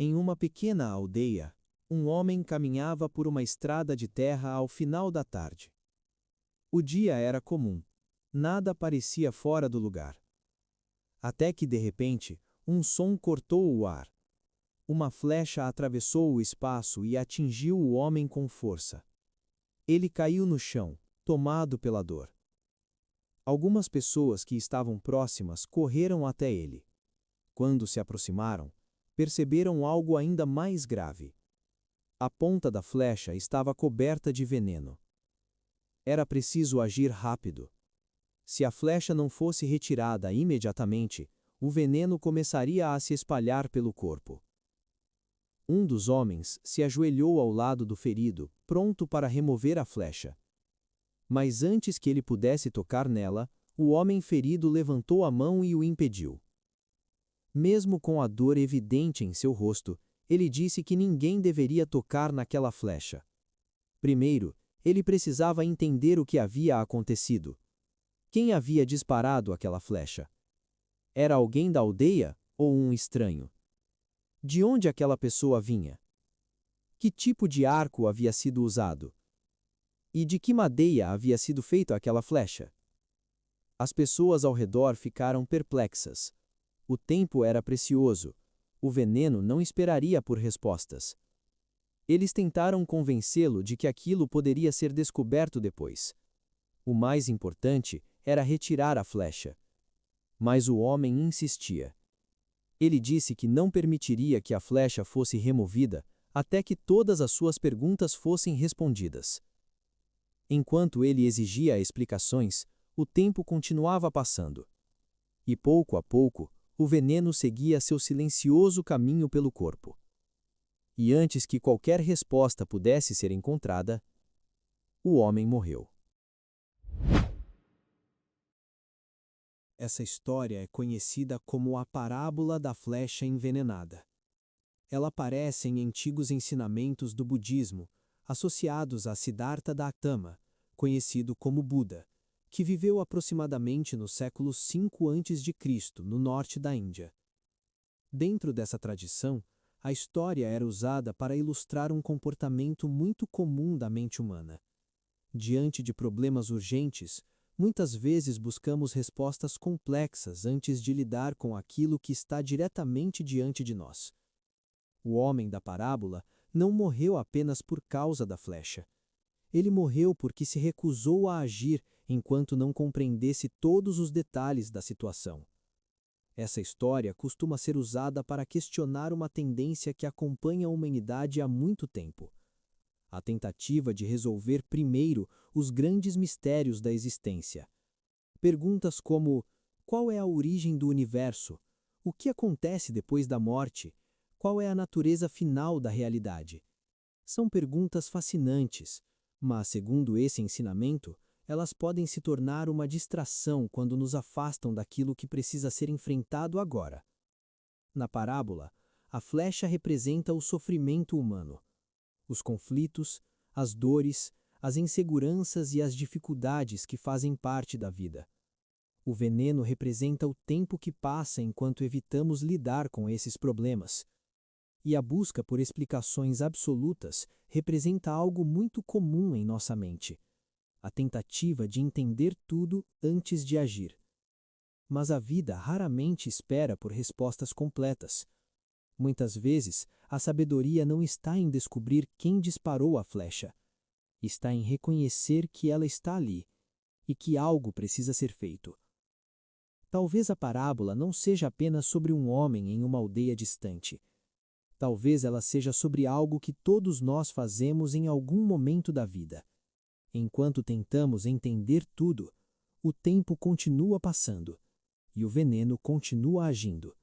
Em uma pequena aldeia, um homem caminhava por uma estrada de terra ao final da tarde. O dia era comum. Nada parecia fora do lugar. Até que, de repente, um som cortou o ar. Uma flecha atravessou o espaço e atingiu o homem com força. Ele caiu no chão, tomado pela dor. Algumas pessoas que estavam próximas correram até ele. Quando se aproximaram, perceberam algo ainda mais grave. A ponta da flecha estava coberta de veneno. Era preciso agir rápido. Se a flecha não fosse retirada imediatamente, o veneno começaria a se espalhar pelo corpo. Um dos homens se ajoelhou ao lado do ferido, pronto para remover a flecha. Mas antes que ele pudesse tocar nela, o homem ferido levantou a mão e o impediu. Mesmo com a dor evidente em seu rosto, ele disse que ninguém deveria tocar naquela flecha. Primeiro, ele precisava entender o que havia acontecido. Quem havia disparado aquela flecha? Era alguém da aldeia ou um estranho? De onde aquela pessoa vinha? Que tipo de arco havia sido usado? E de que madeira havia sido feita aquela flecha? As pessoas ao redor ficaram perplexas. O tempo era precioso. O veneno não esperaria por respostas. Eles tentaram convencê-lo de que aquilo poderia ser descoberto depois. O mais importante era retirar a flecha. Mas o homem insistia. Ele disse que não permitiria que a flecha fosse removida até que todas as suas perguntas fossem respondidas. Enquanto ele exigia explicações, o tempo continuava passando. E pouco a pouco, o veneno seguia seu silencioso caminho pelo corpo. E antes que qualquer resposta pudesse ser encontrada, o homem morreu. Essa história é conhecida como a parábola da flecha envenenada. Ela aparece em antigos ensinamentos do budismo, associados a Siddhartha Gautama, conhecido como Buda, que viveu aproximadamente no século V a.C., no norte da Índia. Dentro dessa tradição, a história era usada para ilustrar um comportamento muito comum da mente humana. Diante de problemas urgentes, muitas vezes buscamos respostas complexas antes de lidar com aquilo que está diretamente diante de nós. O homem da parábola não morreu apenas por causa da flecha. Ele morreu porque se recusou a agir enquanto não compreendesse todos os detalhes da situação. Essa história costuma ser usada para questionar uma tendência que acompanha a humanidade há muito tempo: a tentativa de resolver primeiro os grandes mistérios da existência. Perguntas como: qual é a origem do universo? O que acontece depois da morte? Qual é a natureza final da realidade? São perguntas fascinantes, mas, segundo esse ensinamento, elas podem se tornar uma distração quando nos afastam daquilo que precisa ser enfrentado agora. Na parábola, a flecha representa o sofrimento humano. Os conflitos, as dores, as inseguranças e as dificuldades que fazem parte da vida. O veneno representa o tempo que passa enquanto evitamos lidar com esses problemas. E a busca por explicações absolutas representa algo muito comum em nossa mente: a tentativa de entender tudo antes de agir. Mas a vida raramente espera por respostas completas. Muitas vezes, a sabedoria não está em descobrir quem disparou a flecha. Está em reconhecer que ela está ali e que algo precisa ser feito. Talvez a parábola não seja apenas sobre um homem em uma aldeia distante. Talvez ela seja sobre algo que todos nós fazemos em algum momento da vida. Enquanto tentamos entender tudo, o tempo continua passando e o veneno continua agindo.